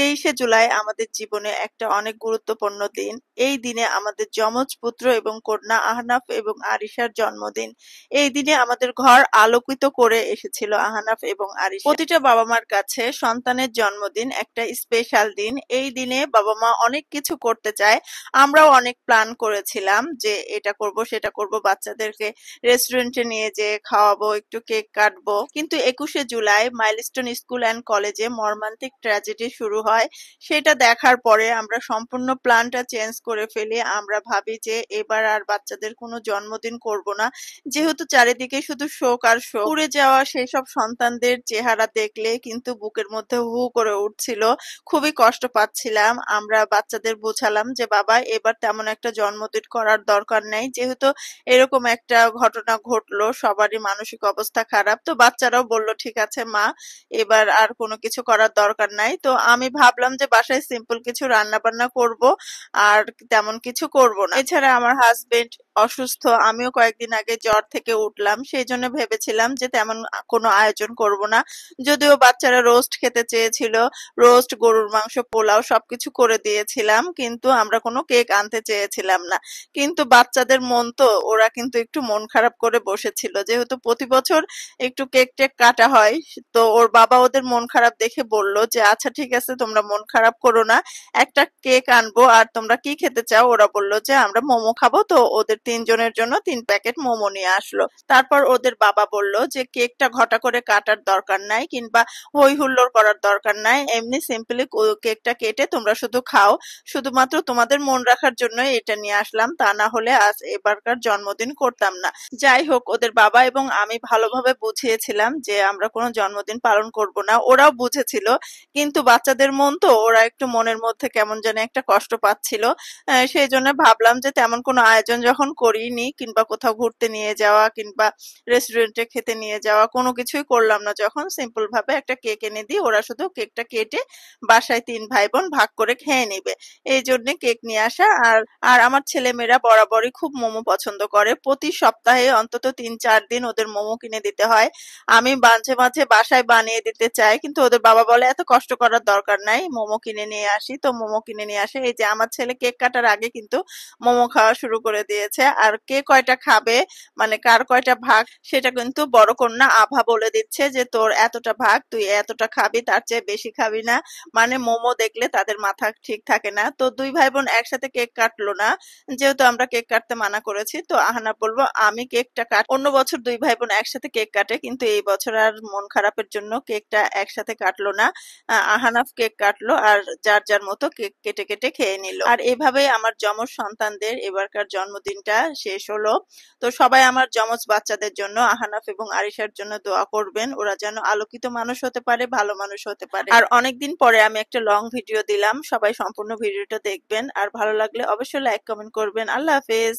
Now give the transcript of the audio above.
23শে জুলাই আমাদের জীবনে একটা অনেক গুরুত্বপূর্ণ দিন। এই দিনে আমাদের যমজ পুত্র এবং কন্যা আহনাফ এবং আরিশার জন্মদিন। এই দিনে আমাদের ঘর আলোকিত করে এসেছিল আহনাফ এবং আরিশা। প্রতিটা বাবা-মার কাছে সন্তানের জন্মদিন একটা স্পেশাল দিন। এই দিনে বাবা-মা অনেক কিছু করতে চায়। আমরাও অনেক প্ল্যান করেছিলাম যে এটা করব সেটা করব, বাচ্চাদেরকে রেস্টুরেন্টে নিয়ে যেয়ে খাওয়াবো, একটু কেক কাটবো। কিন্তু 21শে জুলাই মাইলস্টোন স্কুল অ্যান্ড কলেজে মর্মান্তিক ট্র্যাজেডি শুরু হয়। সেটা দেখার পরে আমরা সম্পূর্ণ প্ল্যানটা চেঞ্জ করে ফেলি। আমরা ভাবি যে এবার আর বাচ্চাদের কোনো জন্মদিন করব না, যেহেতু চারিদিকে শুধু শোক আর শোক। পুড়ে যাওয়া সেই সব সন্তানদের চেহারা দেখলে কিন্তু বুকের মধ্যে হু করে উঠছিল, খুবই কষ্ট পাচ্ছিলাম। আমরা বাচ্চাদের বোঝালাম যে বাবা এবার তেমন একটা জন্মদিন করার দরকার নেই, যেহেতু এরকম একটা ঘটনা ঘটলো, সবারই মানসিক অবস্থা খারাপ। তো বাচ্চারাও বলল ঠিক আছে মা, এবার আর কোনো কিছু করার দরকার নাই। তো আমি ভাবলাম যে বাসায় সিম্পল কিছু রান্না বান্না করব, আর তেমন কিছু করব না। এছাড়া আমার হাজবেন্ড অসুস্থ, আমিও কয়েকদিন আগে জ্বর থেকে উঠলাম, সেই জন্য ভেবেছিলাম যে তেমন কোনো আয়োজন করব না। যদিও বাচ্চারা রোস্ট খেতে চেয়েছিল, রোস্ট, গরুর মাংস, পোলাও সবকিছু করে দিয়েছিলাম, কিন্তু আমরা কোনো কেক আনতে চেয়েছিলাম না। কিন্তু বাচ্চাদের মন তো, ওরা কিন্তু একটু মন খারাপ করে বসেছিল, যেহেতু প্রতি বছর একটু কেক টেক কাটা হয়। তো ওর বাবা ওদের মন খারাপ দেখে বলল যে আচ্ছা ঠিক আছে, তোমরা মন খারাপ করো না, একটা কেক আনবো, আর তোমরা কি খেতে চাও? ওরা বলল যে আমরা মোমো খাবো। তো ওদের 3 জনের জন্য 3 প্যাকেট মোমো নিয়ে আসলো। তারপর ওদের বাবা বলল যে কেকটা ঘটা করে কাটার দরকার নাই, কিংবা হই হুল্লোড় করার দরকার নাই, এমনি সিম্পলি কেকটা কেটে তোমরা শুধু খাও, শুধুমাত্র তোমাদের মন রাখার জন্য এটা নিয়ে আসলাম, তা না হলে আজ এবারকার জন্মদিন করতাম না। যাই হোক, ওদের বাবা এবং আমি ভালোভাবে বুঝিয়েছিলাম যে আমরা কোনো জন্মদিন পালন করব না, ওরাও বুঝেছিল। কিন্তু বাচ্চাদের মন তো, ওরা একটু মনের মধ্যে কেমন জানি একটা কষ্ট পাচ্ছিল। সেই জন্য ভাবলাম যে তেমন কোনো আয়োজন যখন করিনি, কিংবা কোথাও ঘুরতে নিয়ে যাওয়া কিংবা রেস্টুরেন্টে খেতে নিয়ে যাওয়া কোনো কিছুই করলাম না, যখন সিম্পল ভাবে একটা কেক এনে দিই, ওরা শুধু কেকটা কেটে বাসায় 3 ভাই বোন ভাগ করে খেয়ে নিবে, এই জন্য কেক নিয়ে আসা। আর আর আমার ছেলেমেয়েরা বরাবরই খুব মোমো পছন্দ করে। প্রতি সপ্তাহে অন্তত 3-4 দিন ওদের মোমো কিনে দিতে হয়। আমি মাঝে মাঝে বাসায় বানিয়ে দিতে চাই, কিন্তু ওদের বাবা বলে এত কষ্ট করার দরকার নাই, মোমো কিনে নিয়ে আসি। তো মোমো কিনে নিয়ে আসে। এই যে আমার ছেলে কেক কাটার আগে কিন্তু মোমো খাওয়া শুরু করে দিয়েছে। আর কে কয়টা খাবে, মানে কার কয়টা ভাগ, সেটা কিন্তু বড় কন্যা আভা বলে দিচ্ছে যে তোর এতটা ভাগ, তুই এতটা খাবি, তার চেয়ে বেশি খাবি না। মানে মোমো দেখলে তাদের মাথা ঠিক থাকে না। তো 2 ভাই বোন একসাথে কেক কাটলো না, যেহেতু আমরা কেক কাটতে মানা করেছি। তো আহনাফ বলবো আমি কেকটা কাট, অন্য বছর 2 ভাই বোন একসাথে কেক কাটে, কিন্তু এই বছর আর মন খারাপের জন্য কেকটা একসাথে কাটলো না। আহনাফ কেক কাটলো আর যার যার মতো কেক কেটে কেটে খেয়ে নিল। আর এভাবেই আমার যমজ সন্তানদের এবারকার জন্মদিনটা শেষ হলো। তো সবাই আমার যমজ বাচ্চাদের জন্য, আহনাফ এবং আরিশার জন্য দোয়া করবেন, ওরা যেন আলোকিত মানুষ হতে পারে, ভালো মানুষ হতে পারে। আর অনেকদিন পরে আমি একটা লং ভিডিও দিলাম, সবাই সম্পূর্ণ ভিডিওটা দেখবেন, আর ভালো লাগলে অবশ্যই লাইক কমেন্ট করবেন। আল্লাহ হাফেজ।